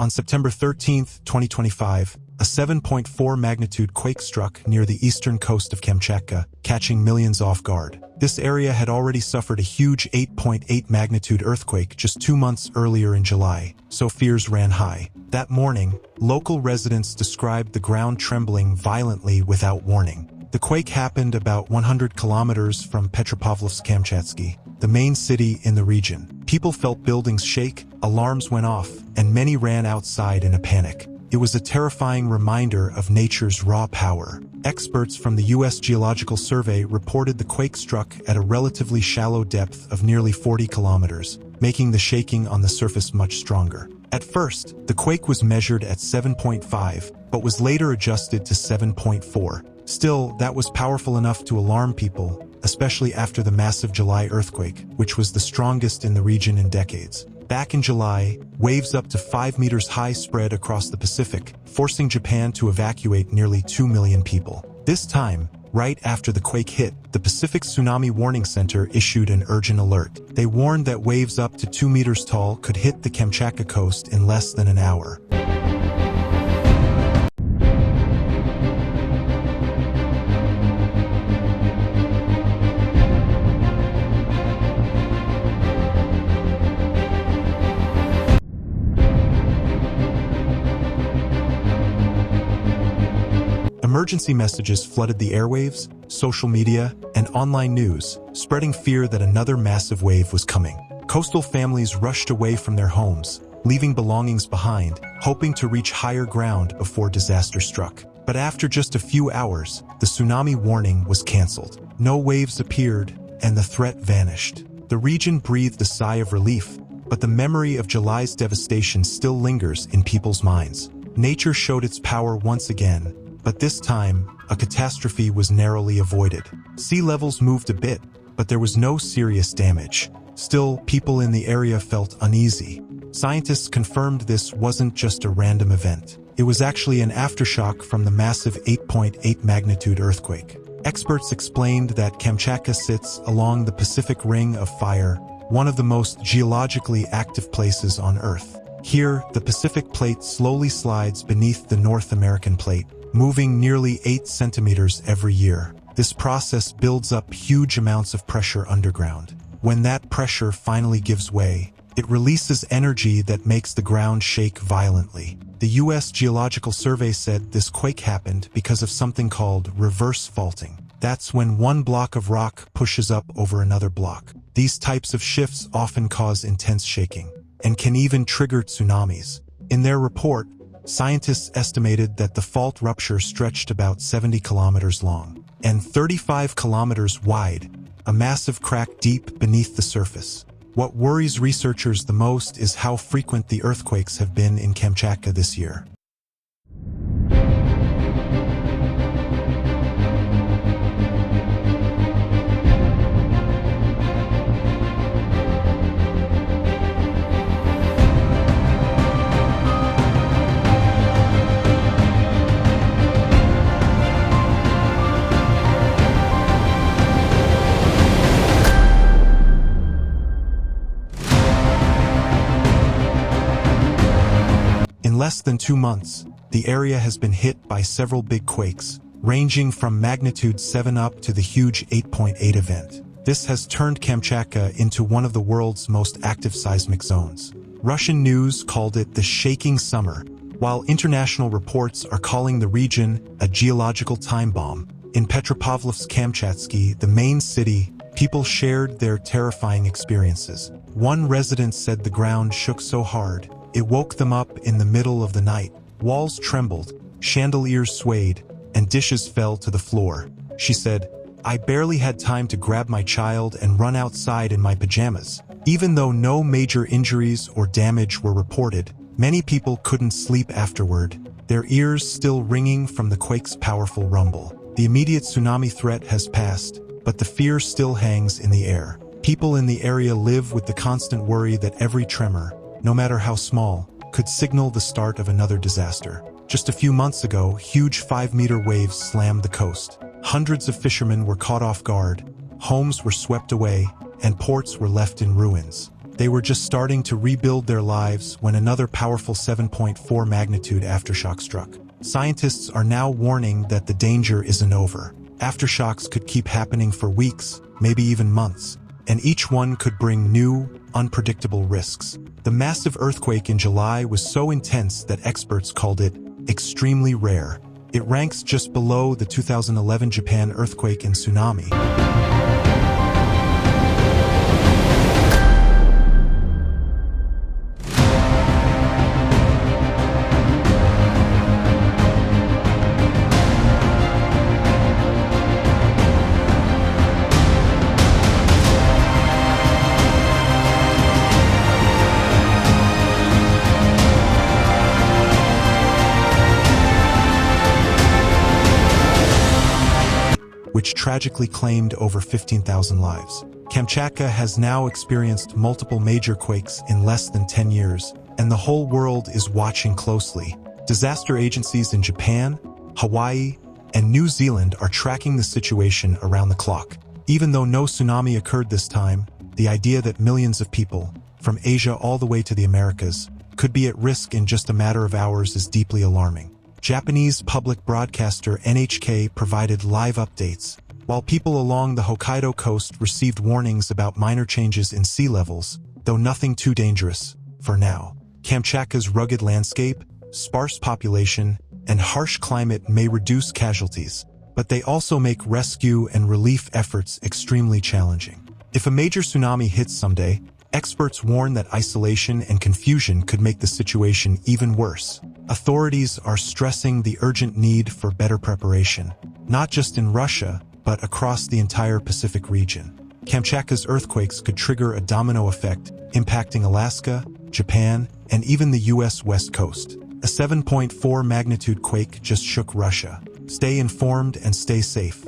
On September 13, 2025, a 7.4 magnitude quake struck near the eastern coast of Kamchatka, catching millions off guard. This area had already suffered a huge 8.8 magnitude earthquake just 2 months earlier in July, so fears ran high. That morning, local residents described the ground trembling violently without warning. The quake happened about 100 kilometers from Petropavlovsk-Kamchatsky, the main city in the region. People felt buildings shake, alarms went off, and many ran outside in a panic. It was a terrifying reminder of nature's raw power. Experts from the U.S. Geological Survey reported the quake struck at a relatively shallow depth of nearly 40 kilometers, making the shaking on the surface much stronger. At first, the quake was measured at 7.5, but was later adjusted to 7.4. Still, that was powerful enough to alarm people, especially after the massive July earthquake, which was the strongest in the region in decades. Back in July, waves up to 5 meters high spread across the Pacific, forcing Japan to evacuate nearly 2 million people. This time, right after the quake hit, the Pacific Tsunami Warning Center issued an urgent alert. They warned that waves up to 2 meters tall could hit the Kamchatka coast in less than an hour. Emergency messages flooded the airwaves, social media, and online news, spreading fear that another massive wave was coming. Coastal families rushed away from their homes, leaving belongings behind, hoping to reach higher ground before disaster struck. But after just a few hours, the tsunami warning was canceled. No waves appeared, and the threat vanished. The region breathed a sigh of relief, but the memory of July's devastation still lingers in people's minds. Nature showed its power once again, but this time, a catastrophe was narrowly avoided. Sea levels moved a bit, but there was no serious damage. Still, people in the area felt uneasy. Scientists confirmed this wasn't just a random event. It was actually an aftershock from the massive 8.8 magnitude earthquake. Experts explained that Kamchatka sits along the Pacific Ring of Fire, one of the most geologically active places on Earth. Here, the Pacific Plate slowly slides beneath the North American Plate, moving nearly 8 centimeters every year. This process builds up huge amounts of pressure underground. When that pressure finally gives way, it releases energy that makes the ground shake violently. The U.S. Geological Survey said this quake happened because of something called reverse faulting. That's when one block of rock pushes up over another block. These types of shifts often cause intense shaking and can even trigger tsunamis. In their report, scientists estimated that the fault rupture stretched about 70 kilometers long and 35 kilometers wide, a massive crack deep beneath the surface. What worries researchers the most is how frequent the earthquakes have been in Kamchatka this year. In less than 2 months, the area has been hit by several big quakes, ranging from magnitude 7 up to the huge 8.8 event. This has turned Kamchatka into one of the world's most active seismic zones. Russian news called it the shaking summer, while international reports are calling the region a geological time bomb. In Petropavlovsk-Kamchatsky, the main city, people shared their terrifying experiences. One resident said the ground shook so hard, it woke them up in the middle of the night. Walls trembled, chandeliers swayed, and dishes fell to the floor. She said, "I barely had time to grab my child and run outside in my pajamas." Even though no major injuries or damage were reported, many people couldn't sleep afterward, their ears still ringing from the quake's powerful rumble. The immediate tsunami threat has passed, but the fear still hangs in the air. People in the area live with the constant worry that every tremor, no matter how small, could signal the start of another disaster. Just a few months ago, huge 5-meter waves slammed the coast. Hundreds of fishermen were caught off guard, homes were swept away, and ports were left in ruins. They were just starting to rebuild their lives when another powerful 7.4 magnitude aftershock struck. Scientists are now warning that the danger isn't over. Aftershocks could keep happening for weeks, maybe even months, and each one could bring new, unpredictable risks. The massive earthquake in July was so intense that experts called it extremely rare. It ranks just below the 2011 Japan earthquake and tsunami. Which tragically claimed over 15,000 lives. Kamchatka has now experienced multiple major quakes in less than 10 years, and the whole world is watching closely. Disaster agencies in Japan, Hawaii, and New Zealand are tracking the situation around the clock. Even though no tsunami occurred this time, the idea that millions of people, from Asia all the way to the Americas, could be at risk in just a matter of hours is deeply alarming. Japanese public broadcaster NHK provided live updates, while people along the Hokkaido coast received warnings about minor changes in sea levels, though nothing too dangerous, for now. Kamchatka's rugged landscape, sparse population, and harsh climate may reduce casualties, but they also make rescue and relief efforts extremely challenging. If a major tsunami hits someday, experts warn that isolation and confusion could make the situation even worse. Authorities are stressing the urgent need for better preparation, not just in Russia, but across the entire Pacific region. Kamchatka's earthquakes could trigger a domino effect, impacting Alaska, Japan, and even the US West Coast. A 7.4 magnitude quake just shook Russia. Stay informed and stay safe.